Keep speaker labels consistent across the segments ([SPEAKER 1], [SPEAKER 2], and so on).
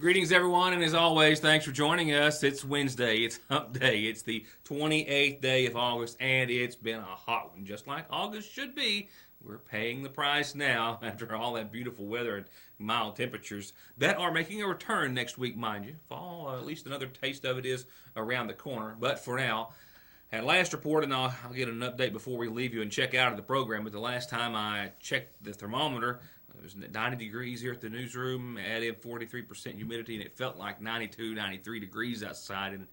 [SPEAKER 1] Greetings, everyone, and as always, thanks for joining us. It's Wednesday. It's Hump Day. It's the 28th day of August, and it's been a hot one, just like August should be. We're paying the price now after all that beautiful weather and mild temperatures that are making a return next week, mind you. Fall, at least another taste of it is around the corner. But for now, at last report, and I'll get an update before we leave you and check out of the program, but the last time I checked the thermometer, it was 90 degrees here at the newsroom, add in 43% humidity, and it felt like 92, 93 degrees outside, and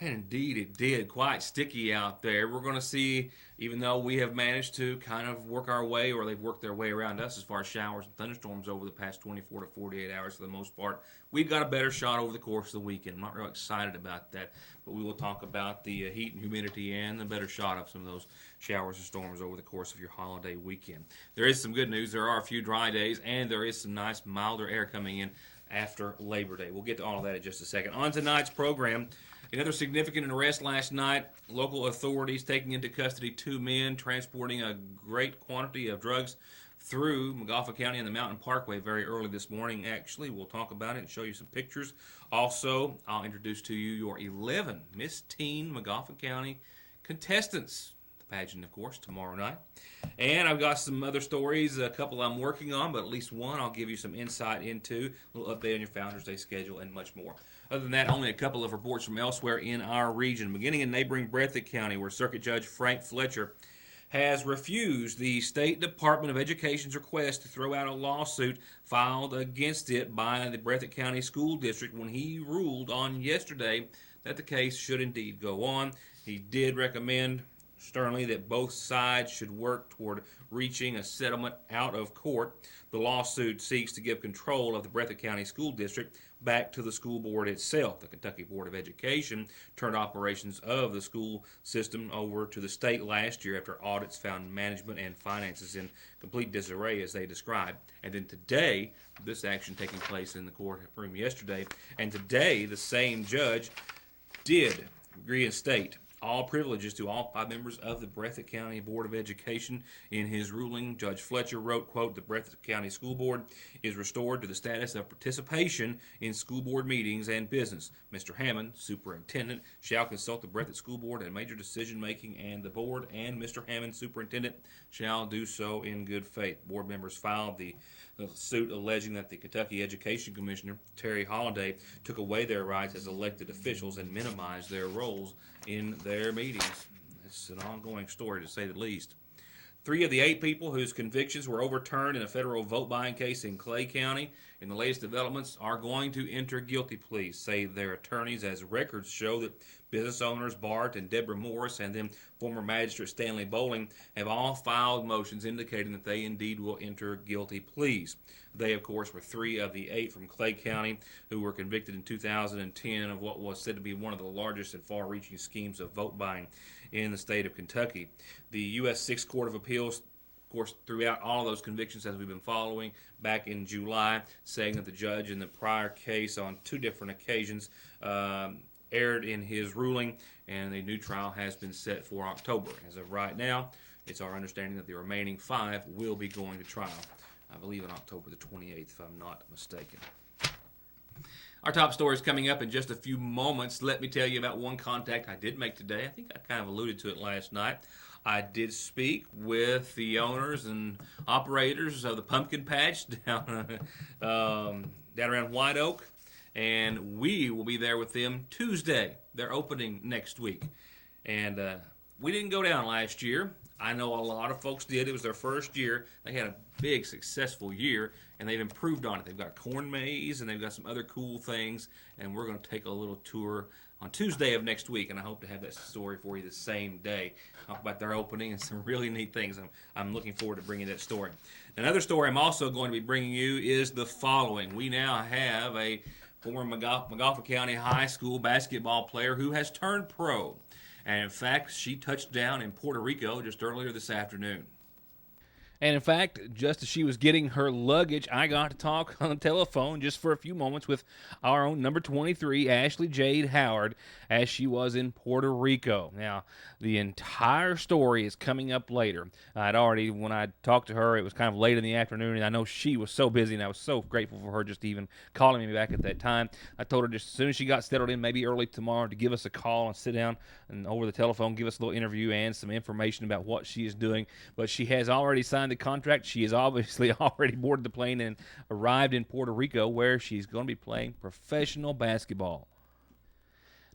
[SPEAKER 1] indeed it did. Quite sticky out there. We're going to see, even though we have managed to kind of work our way, or they've worked their way around us as far as showers and thunderstorms over the past 24 to 48 hours for the most part, we've got a better shot over the course of the weekend. I'm not real excited about that, but we will talk about the heat and humidity and the better shot of some of those showers and storms over the course of your holiday weekend. There is some good news. There are a few dry days, and there is some nice, milder air coming in after Labor Day. We'll get to all of that in just a second. On tonight's program, another significant arrest last night. Local authorities taking into custody two men transporting a great quantity of drugs through Magafa County and the Mountain Parkway very early this morning. Actually, we'll talk about it and show you some pictures. Also, I'll introduce to you your 11 Miss Teen Magafa County contestants. The pageant, of course, tomorrow night. And I've got some other stories, a couple I'm working on, but at least one I'll give you some insight into, a little update on your Founders Day schedule, and much more. Other than that, only a couple of reports from elsewhere in our region, beginning in neighboring Breathitt County, where Circuit Judge Frank Fletcher has refused the State Department of Education's request to throw out a lawsuit filed against it by the Breathitt County School District when he ruled on yesterday that the case should indeed go on. He did recommend sternly that both sides should work toward reaching a settlement out of court. The lawsuit seeks to give control of the Breathitt County School District back to the school board itself. The Kentucky Board of Education turned operations of the school system over to the state last year after audits found management and finances in complete disarray, as they described. And then today, this action taking place in the courtroom yesterday, and today the same judge did reinstate all privileges to all 5 members of the Breathitt County Board of Education. In his ruling, Judge Fletcher wrote, quote, "The Breathitt County School Board is restored to the status of participation in school board meetings and business. Mr. Hammond, superintendent, shall consult the Breathitt School Board in major decision-making, and the board and Mr. Hammond, superintendent, shall do so in good faith." Board members filed the suit alleging that the Kentucky Education Commissioner, Terry Holliday, took away their rights as elected officials and minimized their roles in their meetings. It's an ongoing story, to say the least. 3 of the 8 people whose convictions were overturned in a federal vote buying case in Clay County in the latest developments are going to enter guilty pleas, say their attorneys, as records show that business owners Bart and Deborah Morris and then former magistrate Stanley Bowling have all filed motions indicating that they indeed will enter guilty pleas. They, of course, were 3 of the 8 from Clay County who were convicted in 2010 of what was said to be one of the largest and far-reaching schemes of vote buying in the state of Kentucky. The U.S. 6th Court of Appeals, of course, threw out all of those convictions, as we've been following, back in July, saying that the judge in the prior case on 2 different occasions erred in his ruling, and a new trial has been set for October. As of right now, it's our understanding that the remaining 5 will be going to trial, I believe on October the 28th, if I'm not mistaken. Our top story is coming up in just a few moments. Let me tell you about one contact I did make today. I think I kind of alluded to it last night. I did speak with the owners and operators of the Pumpkin Patch down around White Oak, and we will be there with them Tuesday. They're opening next week. And we didn't go down last year. I know a lot of folks did. It was their first year. They had a big, successful year, and they've improved on it. They've got a corn maze, and they've got some other cool things, and we're going to take a little tour on Tuesday of next week, and I hope to have that story for you the same day. Talk about their opening and some really neat things. I'm looking forward to bringing that story. Another story I'm also going to be bringing you is the following. We now have a former Magafa County High School basketball player who has turned pro. And in fact, she touched down in Puerto Rico just earlier this afternoon. And in fact, just as she was getting her luggage, I got to talk on the telephone just for a few moments with our own number 23, Ashley Jade Howard, as she was in Puerto Rico. Now, the entire story is coming up later. When I talked to her, it was kind of late in the afternoon, and I know she was so busy, and I was so grateful for her just even calling me back at that time. I told her just as soon as she got settled in, maybe early tomorrow, to give us a call and sit down and over the telephone, give us a little interview and some information about what she is doing. But she has already signed the contract. She has obviously already boarded the plane and arrived in Puerto Rico, where she's going to be playing professional basketball.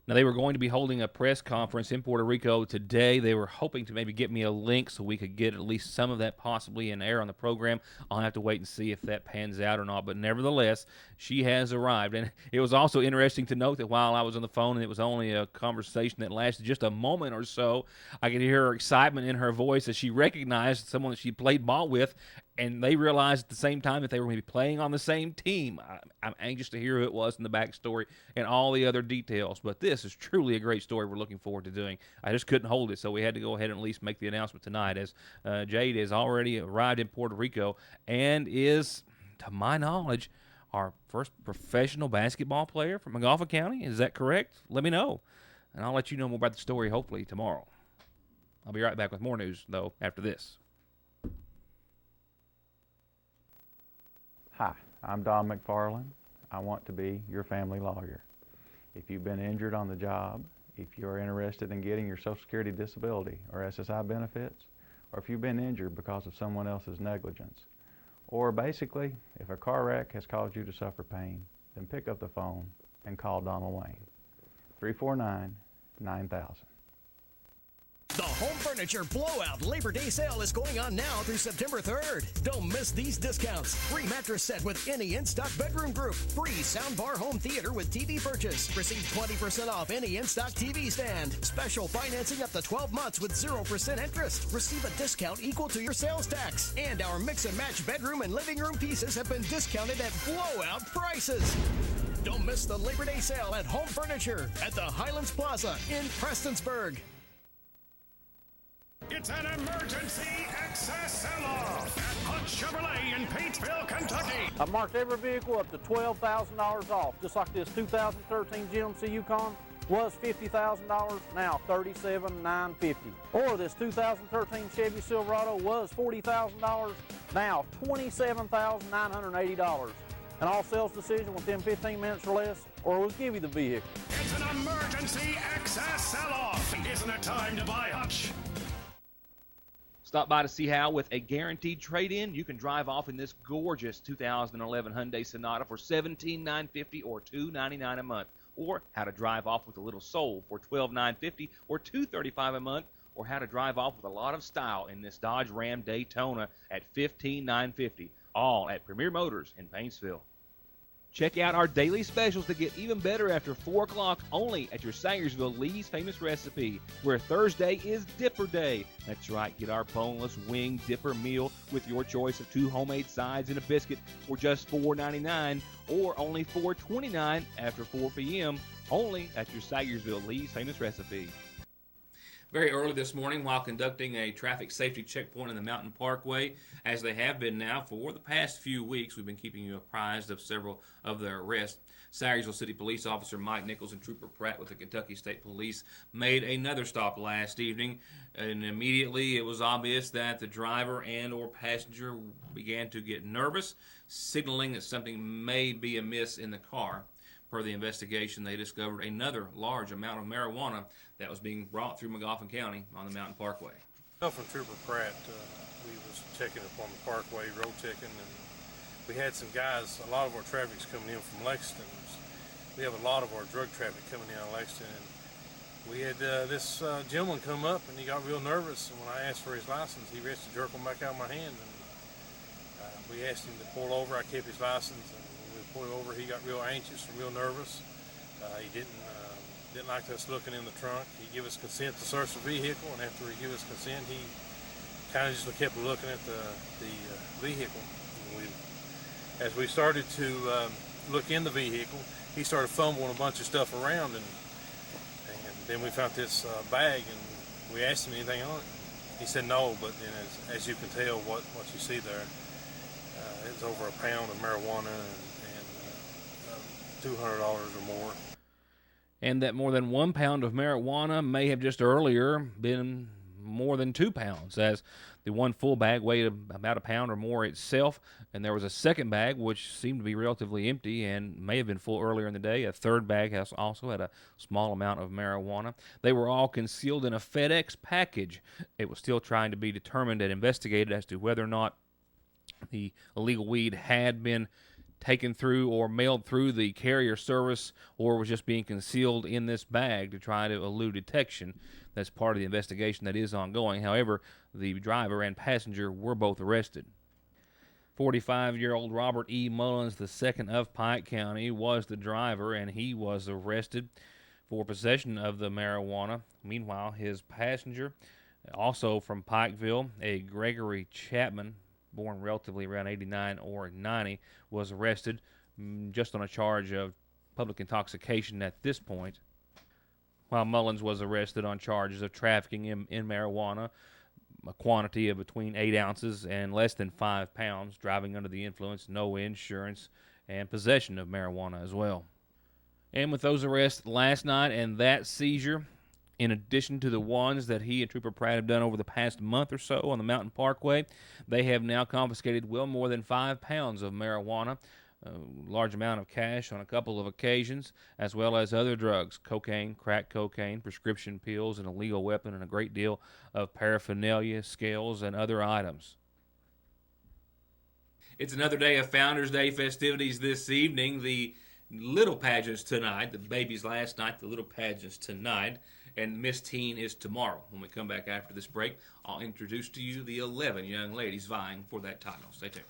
[SPEAKER 1] Now, they were going to be holding a press conference in Puerto Rico today. They were hoping to maybe get me a link so we could get at least some of that possibly in air on the program. I'll have to wait and see if that pans out or not. But nevertheless, she has arrived. And it was also interesting to note that while I was on the phone, and it was only a conversation that lasted just a moment or so, I could hear her excitement in her voice as she recognized someone that she played ball with, and they realized at the same time that they were going to be playing on the same team. I'm anxious to hear who it was in the backstory and all the other details. But this is truly a great story we're looking forward to doing. I just couldn't hold it, so we had to go ahead and at least make the announcement tonight, as Jade has already arrived in Puerto Rico and is, to my knowledge, our first professional basketball player from Magoffa County. Is that correct? Let me know, and I'll let you know more about the story hopefully tomorrow. I'll be right back with more news, though, after this.
[SPEAKER 2] Hi, I'm Don McFarland. I want to be your family lawyer. If you've been injured on the job, if you're interested in getting your Social Security disability or SSI benefits, or if you've been injured because of someone else's negligence, or basically, if a car wreck has caused you to suffer pain, then pick up the phone and call Donald Wayne. 349-9000.
[SPEAKER 3] The Home Furniture Blowout Labor Day Sale is going on now through September 3rd. Don't miss these discounts. Free mattress set with any in-stock bedroom group. Free soundbar home theater with TV purchase. Receive 20% off any in-stock TV stand. Special financing up to 12 months with 0% interest. Receive a discount equal to your sales tax. And our mix and match bedroom and living room pieces have been discounted at blowout prices. Don't miss the Labor Day Sale at Home Furniture at the Highlands Plaza in Prestonsburg.
[SPEAKER 4] It's an emergency excess sell-off at Hunt Chevrolet in Paintsville, Kentucky.
[SPEAKER 5] I've marked every vehicle up to $12,000 off, just like this 2013 GMC Yukon was $50,000, now $37,950. Or this 2013 Chevy Silverado was $40,000, now $27,980. An all sales decision within 15 minutes or less, or we'll give you the vehicle.
[SPEAKER 4] It's an emergency excess sell-off. Isn't it time to buy Hutch?
[SPEAKER 1] Stop by to see how, with a guaranteed trade-in, you can drive off in this gorgeous 2011 Hyundai Sonata for $17,950 or $299 a month, or how to drive off with a little soul for $12,950 or $235 a month, or how to drive off with a lot of style in this Dodge Ram Daytona at $15,950, all at Premier Motors in Paintsville. Check out our daily specials that get even better after 4 o'clock only at your Sangersville Lee's Famous Recipe, where Thursday is Dipper Day. That's right, get our boneless wing dipper meal with your choice of 2 homemade sides and a biscuit for just $4.99 or only $4.29 after 4 p.m. only at your Sangersville Lee's Famous Recipe. Very early this morning, while conducting a traffic safety checkpoint in the Mountain Parkway, as they have been now for the past few weeks, we've been keeping you apprised of several of their arrests. Sangersville City Police Officer Mike Nichols and Trooper Pratt with the Kentucky State Police made another stop last evening, and immediately it was obvious that the driver and or passenger began to get nervous, signaling that something may be amiss in the car. Per the investigation, they discovered another large amount of marijuana that was being brought through Magoffa County on the Mountain Parkway.
[SPEAKER 6] Myself and Trooper Pratt, we was checking up on the Parkway, road checking, and we had some guys, a lot of our traffic's coming in from Lexington. We have a lot of our drug traffic coming in on Lexington. And we had this gentleman come up, and he got real nervous, and when I asked for his license, he reached to jerk one back out of my hand. And we asked him to pull over. I kept his license, and when we pulled over, he got real anxious and real nervous. He didn't like us looking in the trunk. He gave us consent to search the vehicle, and after he gave us consent, he kind of just kept looking at the vehicle. And as we started to look in the vehicle, he started fumbling a bunch of stuff around, and then we found this bag, and we asked him anything on it. He said no, but then as you can tell, what you see there, it's over a pound of marijuana and $200 or more.
[SPEAKER 1] And that more than 1 pound of marijuana may have just earlier been more than 2 pounds, as the one full bag weighed about a pound or more itself, and there was a second bag which seemed to be relatively empty and may have been full earlier in the day. A third bag has also had a small amount of marijuana. They were all concealed in a FedEx package. It was still trying to be determined and investigated as to whether or not the illegal weed had been taken through or mailed through the carrier service or was just being concealed in this bag to try to elude detection. That's part of the investigation that is ongoing. However, the driver and passenger were both arrested. 45-year-old Robert E. Mullins II of Pike County was the driver, and he was arrested for possession of the marijuana. Meanwhile, his passenger, also from Pikeville, a Gregory Chapman, born relatively around 89 or 90, was arrested just on a charge of public intoxication at this point, while Mullins was arrested on charges of trafficking in marijuana, a quantity of between 8 ounces and less than 5 pounds, driving under the influence, no insurance, and possession of marijuana as well. And with those arrests last night and that seizure, in addition to the ones that he and Trooper Pratt have done over the past month or so on the Mountain Parkway, they have now confiscated well more than 5 pounds of marijuana, a large amount of cash on a couple of occasions, as well as other drugs, cocaine, crack cocaine, prescription pills, an illegal weapon, and a great deal of paraphernalia, scales, and other items. It's another day of Founders Day festivities this evening. The little pageants tonight, the babies last night, the little pageants tonight, and Miss Teen is tomorrow. When we come back after this break, I'll introduce to you the 11 young ladies vying for that title. Stay tuned.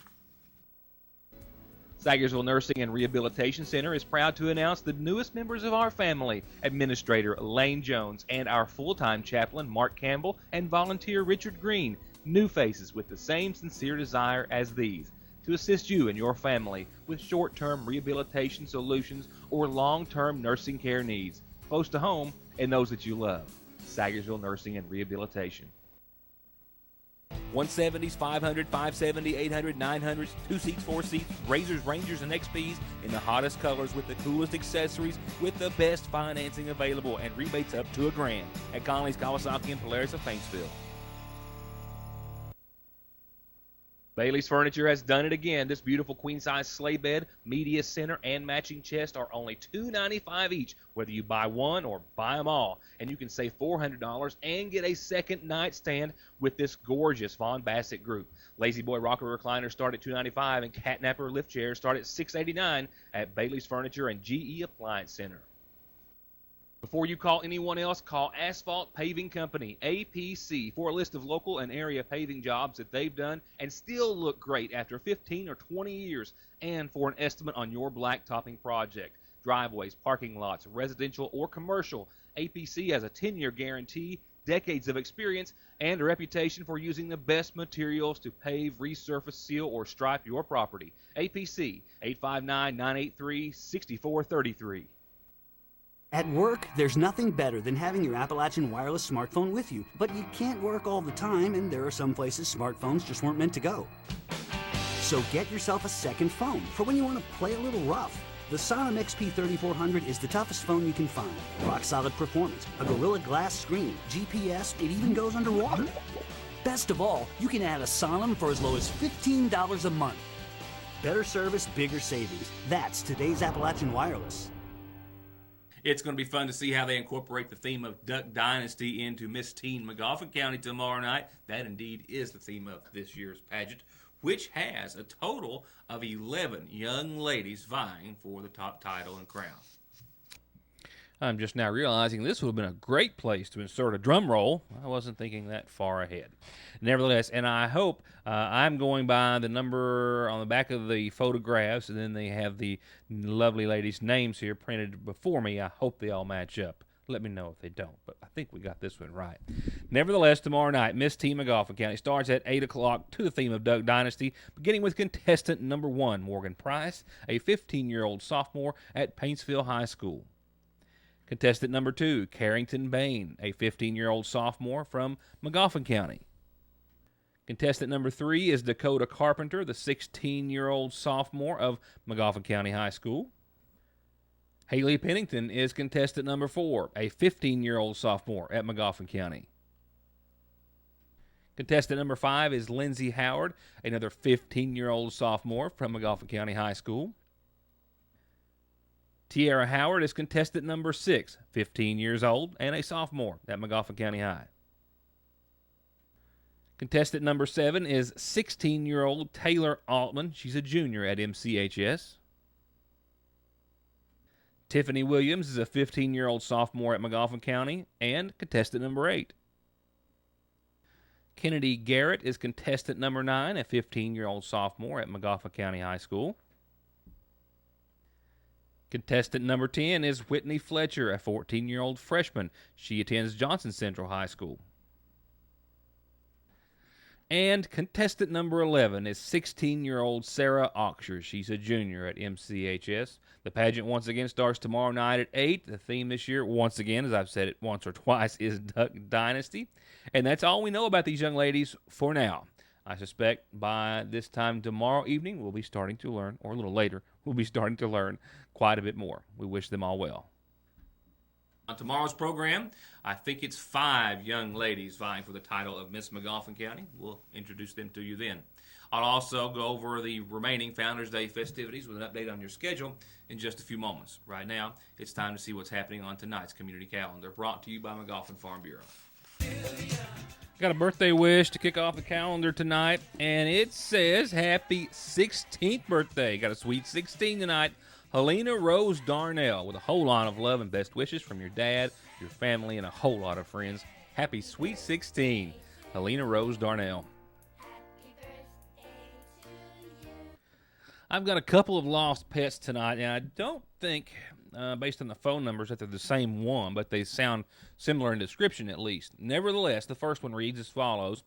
[SPEAKER 1] Sagersville Nursing and Rehabilitation Center is proud to announce the newest members of our family, Administrator Lane Jones and our full-time chaplain Mark Campbell and volunteer Richard Green, new faces with the same sincere desire as these, to assist you and your family with short-term rehabilitation solutions or long-term nursing care needs, close to home and those that you love. Sagersville Nursing and Rehabilitation. 170s, 500, 570, 800, 900s, 2 seats, 4 seats, Razors, Rangers, and XPs in the hottest colors with the coolest accessories with the best financing available and rebates up to $1,000 at Connelly's, Kawasaki, and Polaris of Paintsville. Bailey's Furniture has done it again. This beautiful queen-size sleigh bed, media center, and matching chest are only $295 each, whether you buy one or buy them all. And you can save $400 and get a second nightstand with this gorgeous Von Bassett group. Lazy Boy rocker recliners start at $295, and Catnapper lift chairs start at $689 at Bailey's Furniture and GE Appliance Center. Before you call anyone else, call Asphalt Paving Company, APC, for a list of local and area paving jobs that they've done and still look great after 15 or 20 years, and for an estimate on your blacktopping project. Driveways, parking lots, residential or commercial. APC has a 10-year guarantee, decades of experience, and a reputation for using the best materials to pave, resurface, seal, or stripe your property. APC, 859-983-6433.
[SPEAKER 7] At work, there's nothing better than having your Appalachian Wireless smartphone with you. But you can't work all the time, and there are some places smartphones just weren't meant to go. So get yourself a second phone for when you want to play a little rough. The Sonim XP3400 is the toughest phone you can find. Rock-solid performance, a Gorilla Glass screen, GPS, it even goes underwater. Best of all, you can add a Sonim for as low as $15 a month. Better service, bigger savings. That's today's Appalachian Wireless.
[SPEAKER 1] It's going to be fun to see how they incorporate the theme of Duck Dynasty into Miss Teen Magoffin County tomorrow night. That indeed is the theme of this year's pageant, which has a total of 11 young ladies vying for the top title and crown. I'm just now realizing this would have been a great place to insert a drum roll. I wasn't thinking that far ahead. Nevertheless, and I hope I'm going by the number on the back of the photographs, and then they have the lovely ladies' names here printed before me. I hope they all match up. Let me know if they don't, but I think we got this one right. Nevertheless, tomorrow night, Miss Teen Magoffin County starts at 8 o'clock to the theme of Duck Dynasty, beginning with contestant number 1, Morgan Price, a 15-year-old sophomore at Paintsville High School. Contestant number 2, Carrington Bain, a 15-year-old sophomore from Magoffin County. Contestant number 3 is Dakota Carpenter, the 16-year-old sophomore of McGoffin County High School. Haley Pennington is contestant number 4, a 15-year-old sophomore at McGoffin County. Contestant number 5 is Lindsay Howard, another 15-year-old sophomore from McGoffin County High School. Tiara Howard is contestant number 6, 15 years old, and a sophomore at McGoffin County High. Contestant number 7 is 16-year-old Taylor Altman. She's a junior at MCHS. Tiffany Williams is a 15-year-old sophomore at McGoffin County, and contestant number 8. Kennedy Garrett is contestant number 9, a 15-year-old sophomore at McGoffin County High School. Contestant number 10 is Whitney Fletcher, a 14-year-old freshman. She attends Johnson Central High School. And contestant number 11 is 16-year-old Sarah Oxer. She's a junior at MCHS. The pageant once again starts tomorrow night at 8. The theme this year, once again, as I've said it once or twice, is Duck Dynasty. And that's all we know about these young ladies for now. I suspect by this time tomorrow evening, we'll be starting to learn, or a little later, we'll be starting to learn quite a bit more. We wish them all well. On tomorrow's program, I think it's 5 young ladies vying for the title of Miss McGoffin County. We'll introduce them to you then. I'll also go over the remaining Founders Day festivities with an update on your schedule in just a few moments. Right now, it's time to see what's happening on tonight's community calendar, brought to you by McGoffin Farm Bureau. Got a birthday wish to kick off the calendar tonight, and it says happy 16th birthday. Got a sweet 16 tonight. Helena Rose Darnell, with a whole lot of love and best wishes from your dad, your family, and a whole lot of friends. Happy sweet 16, Helena Rose Darnell. I've got a couple of lost pets tonight, and I don't think, based on the phone numbers, that they're the same one, but they sound similar in description at least. Nevertheless, the first one reads as follows.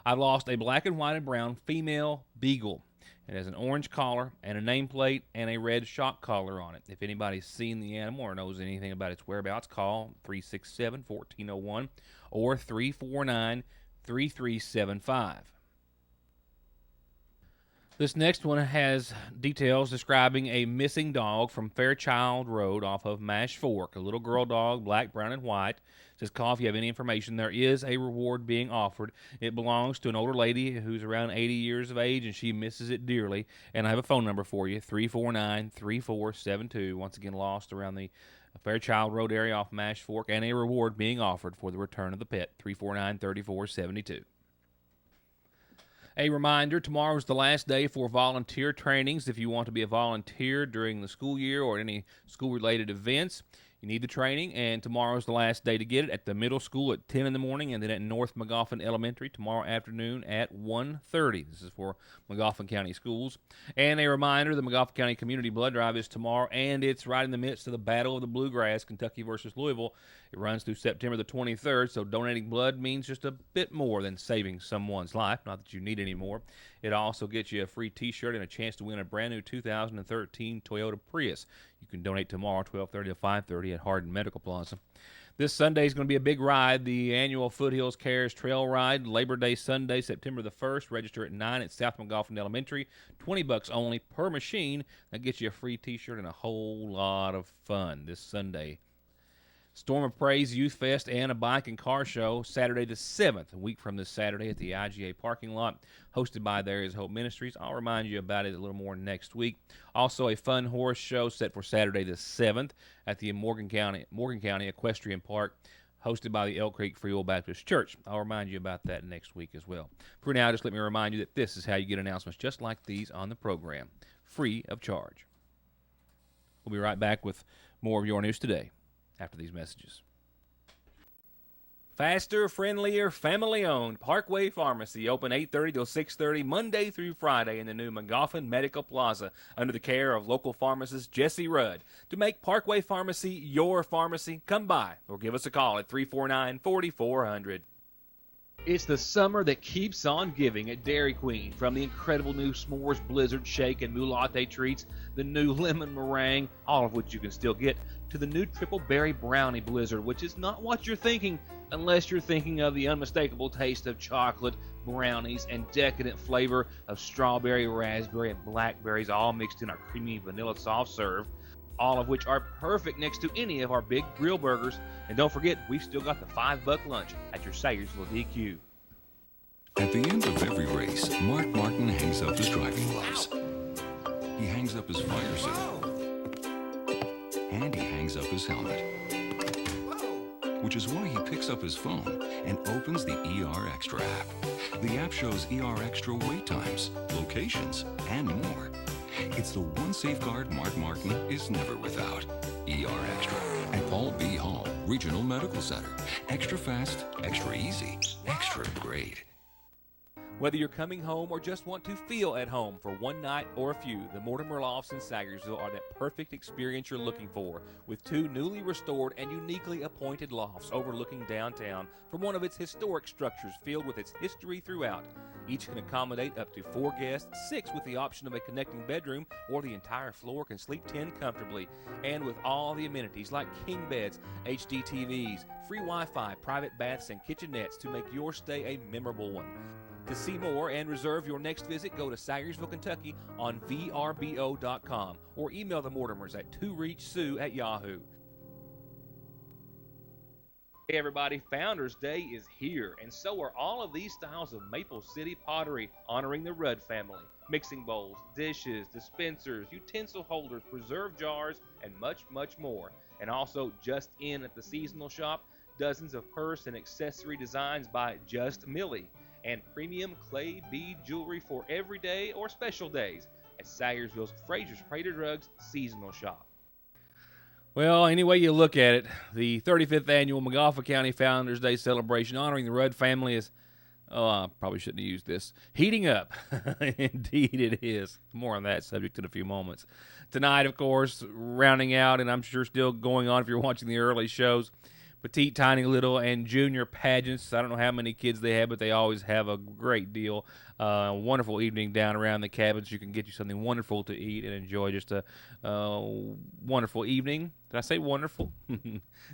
[SPEAKER 1] I've lost a black and white and brown female beagle. It has an orange collar and a nameplate and a red shock collar on it. If anybody's seen the animal or knows anything about its whereabouts, call 367-1401 or 349-3375. This next one has details describing a missing dog from Fairchild Road off of Mash Fork. A little girl dog, black, brown, and white. Says, call if you have any information. There is a reward being offered. It belongs to an older lady who's around 80 years of age, and she misses it dearly. And I have a phone number for you, 349-3472. Once again, lost around the Fairchild Road area off Mash Fork, and a reward being offered for the return of the pet, 349-3472. A reminder, tomorrow's the last day for volunteer trainings. If you want to be a volunteer during the school year or any school-related events, you need the training, and tomorrow's the last day to get it at the middle school at 10 in the morning, and then at North McGoffin Elementary tomorrow afternoon at 1:30. This is for McGoffin County Schools. And a reminder, the McGoffin County Community Blood Drive is tomorrow, and it's right in the midst of the Battle of the Bluegrass, Kentucky versus Louisville. It runs through September the 23rd, so donating blood means just a bit more than saving someone's life. Not that you need any more. It also gets you a free T-shirt and a chance to win a brand new 2013 Toyota Prius. You can donate tomorrow, 12:30 to 5:30 at Hardin Medical Plaza. This Sunday is going to be a big ride, the annual Foothills Cares Trail Ride, Labor Day Sunday, September the 1st. Register at 9 at South McGoffin Elementary. $20 only per machine. That gets you a free T-shirt and a whole lot of fun this Sunday. Storm of Praise Youth Fest and a bike and car show Saturday the 7th, a week from this Saturday at the IGA parking lot, hosted by There Is Hope Ministries. I'll remind you about it a little more next week. Also, a fun horse show set for Saturday the 7th at the Morgan County Equestrian Park, hosted by the Elk Creek Free Will Baptist Church. I'll remind you about that next week as well. For now, just let me remind you that this is how you get announcements just like these on the program, free of charge. We'll be right back with more of your news today after these messages. Faster, friendlier, family-owned Parkway Pharmacy, open 8:30 till 6:30 Monday through Friday in the new McGoffin Medical Plaza under the care of local pharmacist Jesse Rudd. To make Parkway Pharmacy your pharmacy, come by or give us a call at 349-4400.
[SPEAKER 8] It's the summer that keeps on giving at Dairy Queen. From the incredible new S'mores Blizzard Shake and Moo Latte treats, the new Lemon Meringue, all of which you can still get, to the new Triple Berry Brownie Blizzard, which is not what you're thinking unless you're thinking of the unmistakable taste of chocolate, brownies, and decadent flavor of strawberry, raspberry, and blackberries all mixed in our creamy vanilla soft serve, all of which are perfect next to any of our big grill burgers. And don't forget, we've still got the $5 lunch at your Sayersville DQ.
[SPEAKER 9] At the end of every race, Mark Martin hangs up his driving gloves. He hangs up his fire suit. And he hangs up his helmet. Which is why he picks up his phone and opens the ER Extra app. The app shows ER Extra wait times, locations, and more. It's the one safeguard Mark Martin is never without. ER Extra at Paul B. Hall Regional Medical Center. Extra fast, extra easy, extra great.
[SPEAKER 1] Whether you're coming home or just want to feel at home for one night or a few, the Mortimer Lofts in Sayersville are that perfect experience you're looking for, with two newly restored and uniquely appointed lofts overlooking downtown from one of its historic structures filled with its history throughout. Each can accommodate up to 4 guests, 6 with the option of a connecting bedroom, or the entire floor can sleep 10 comfortably. And with all the amenities like king beds, HD TVs, free Wi-Fi, private baths, and kitchenettes to make your stay a memorable one. To see more and reserve your next visit, go to Sayersville, Kentucky on vrbo.com or email the Mortimers at 2reachsue@yahoo.
[SPEAKER 8] Hey everybody, Founders Day is here, and so are all of these styles of Maple City pottery honoring the Rudd family. Mixing bowls, dishes, dispensers, utensil holders, preserve jars, and much, much more. And also just in at the seasonal shop, dozens of purse and accessory designs by Just Millie, and premium clay bead jewelry for everyday or special days at Sayersville's Fraser's Prater Drugs seasonal shop.
[SPEAKER 1] Well, any way you look at it, the 35th annual McGoffin County Founders Day celebration honoring the Rudd family is, I probably shouldn't have used this, heating up. Indeed it is. More on that subject in a few moments. Tonight, of course, rounding out, and I'm sure still going on if you're watching the early shows, petite, tiny, little, and junior pageants. I don't know how many kids they have, but they always have a great deal. A wonderful evening down around the cabins. You can get you something wonderful to eat and enjoy just a wonderful evening. Did I say wonderful?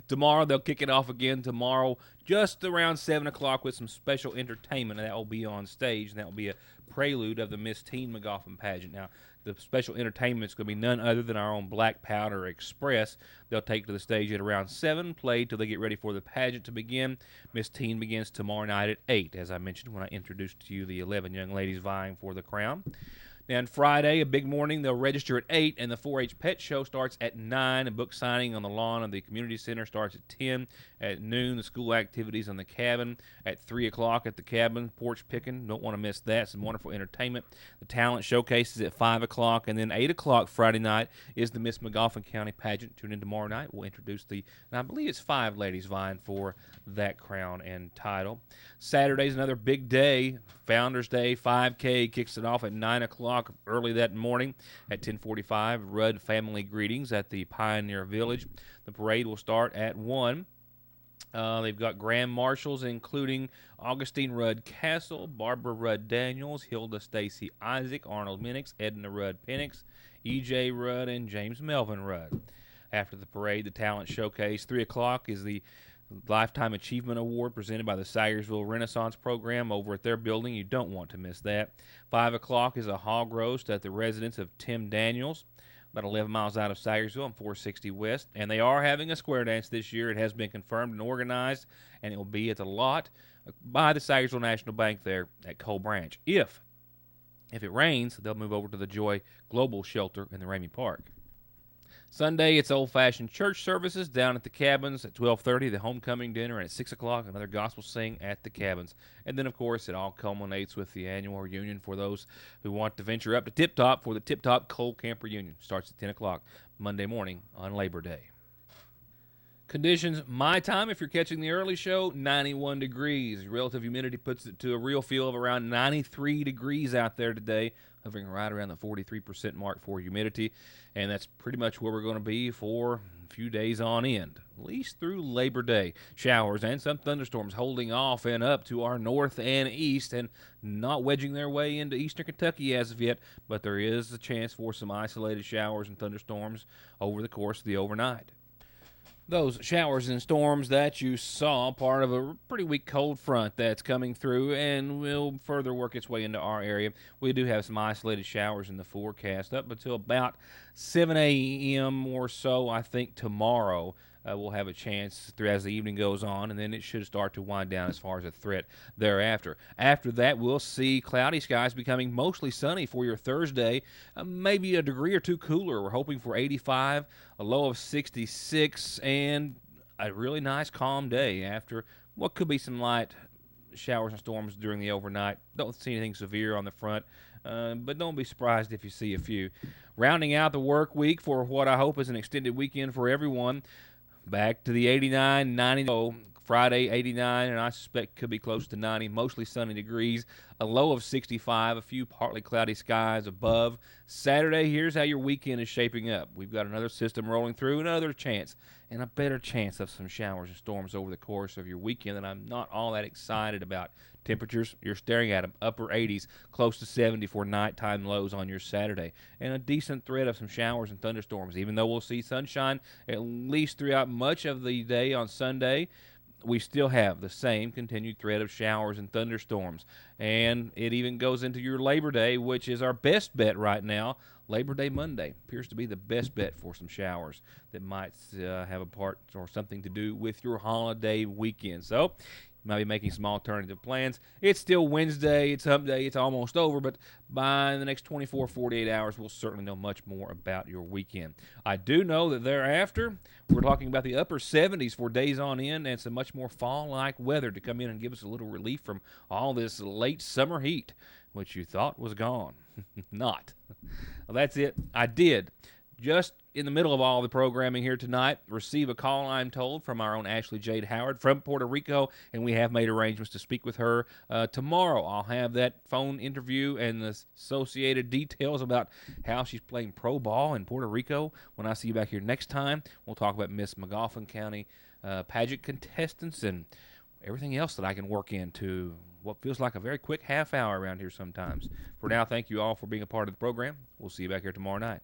[SPEAKER 1] Tomorrow, they'll kick it off again tomorrow just around 7 o'clock with some special entertainment, and that will be on stage, and that will be a prelude of the Miss Teen McGoffin pageant. Now, the special entertainment is going to be none other than our own Black Powder Express. They'll take to the stage at around 7, play till they get ready for the pageant to begin. Miss Teen begins tomorrow night at 8, as I mentioned when I introduced to you the 11 young ladies vying for the crown. Then Friday, a big morning, they'll register at 8, and the 4-H Pet Show starts at 9. A book signing on the lawn of the community center starts at 10. At noon, the school activities on the cabin. At 3 o'clock at the cabin, porch picking. Don't want to miss that. Some wonderful entertainment. The talent showcase is at 5 o'clock, and then 8 o'clock Friday night is the Miss McGoffin County pageant. Tune in tomorrow night. We'll introduce and I believe it's 5 ladies vying for that crown and title. Saturday's another big day. Founders Day 5K kicks it off at 9 o'clock early that morning. At 10:45, Rudd family greetings at the Pioneer Village. The parade will start at 1. They've got grand marshals including Augustine Rudd Castle, Barbara Rudd Daniels, Hilda Stacy Isaac, Arnold Minix, Edna Rudd Penix, E.J. Rudd, and James Melvin Rudd. After the parade, the talent showcase. 3 o'clock is the Lifetime Achievement Award presented by the Sayersville Renaissance Program over at their building. You don't want to miss that. 5 o'clock is a hog roast at the residence of Tim Daniels, about 11 miles out of Sayersville on 460 West. And they are having a square dance this year. It has been confirmed and organized, and it will be at the lot by the Sayersville National Bank there at Cole Branch. If it rains, they'll move over to the Joy Global Shelter in the Ramey Park. Sunday, it's old-fashioned church services down at the cabins at 12:30, the homecoming dinner, and at 6 o'clock, another gospel sing at the cabins. And then, of course, it all culminates with the annual reunion for those who want to venture up to Tip Top for the Tip Top Cold Camp Reunion. Starts at 10 o'clock Monday morning on Labor Day. Conditions, my time, if you're catching the early show, 91 degrees. Relative humidity puts it to a real feel of around 93 degrees out there today, hovering right around the 43% mark for humidity. And that's pretty much where we're going to be for a few days on end, at least through Labor Day. Showers and some thunderstorms holding off and up to our north and east and not wedging their way into eastern Kentucky as of yet, but there is a chance for some isolated showers and thunderstorms over the course of the overnight. Those showers and storms that you saw, part of a pretty weak cold front that's coming through and will further work its way into our area. We do have some isolated showers in the forecast up until about 7 a.m. or so, I think, tomorrow. We'll have a chance through as the evening goes on, and then it should start to wind down as far as a threat thereafter. After that, we'll see cloudy skies becoming mostly sunny for your Thursday, maybe a degree or two cooler. We're hoping for 85, a low of 66, and a really nice calm day after what could be some light showers and storms during the overnight. Don't see anything severe on the front, but don't be surprised if you see a few. Rounding out the work week for what I hope is an extended weekend for everyone. Back to the 89, 90, Friday 89, and I suspect could be close to 90, mostly sunny degrees, a low of 65, a few partly cloudy skies above. Saturday, here's how your weekend is shaping up. We've got another system rolling through, another chance, and a better chance of some showers and storms over the course of your weekend that I'm not all that excited about. Temperatures, you're staring at them, upper 80s, close to 70 for nighttime lows on your Saturday, and a decent threat of some showers and thunderstorms. Even though we'll see sunshine at least throughout much of the day on Sunday, we still have the same continued threat of showers and thunderstorms. And it even goes into your Labor Day, which is our best bet right now. Labor Day Monday appears to be the best bet for some showers that might have a part or something to do with your holiday weekend. So you might be making some alternative plans. It's still Wednesday. It's hump day. It's almost over, but by the next 24, 48 hours, we'll certainly know much more about your weekend. I do know that thereafter, we're talking about the upper 70s for days on end and some much more fall-like weather to come in and give us a little relief from all this late summer heat, which you thought was gone. Not. Well, that's it. I did, just in the middle of all the programming here tonight, receive a call, I'm told, from our own Ashley Jade Howard from Puerto Rico, and we have made arrangements to speak with her tomorrow. I'll have that phone interview and the associated details about how she's playing pro ball in Puerto Rico. When I see you back here next time, we'll talk about Miss McGoffin County pageant contestants and everything else that I can work into what feels like a very quick half hour around here sometimes. For now, thank you all for being a part of the program. We'll see you back here tomorrow night.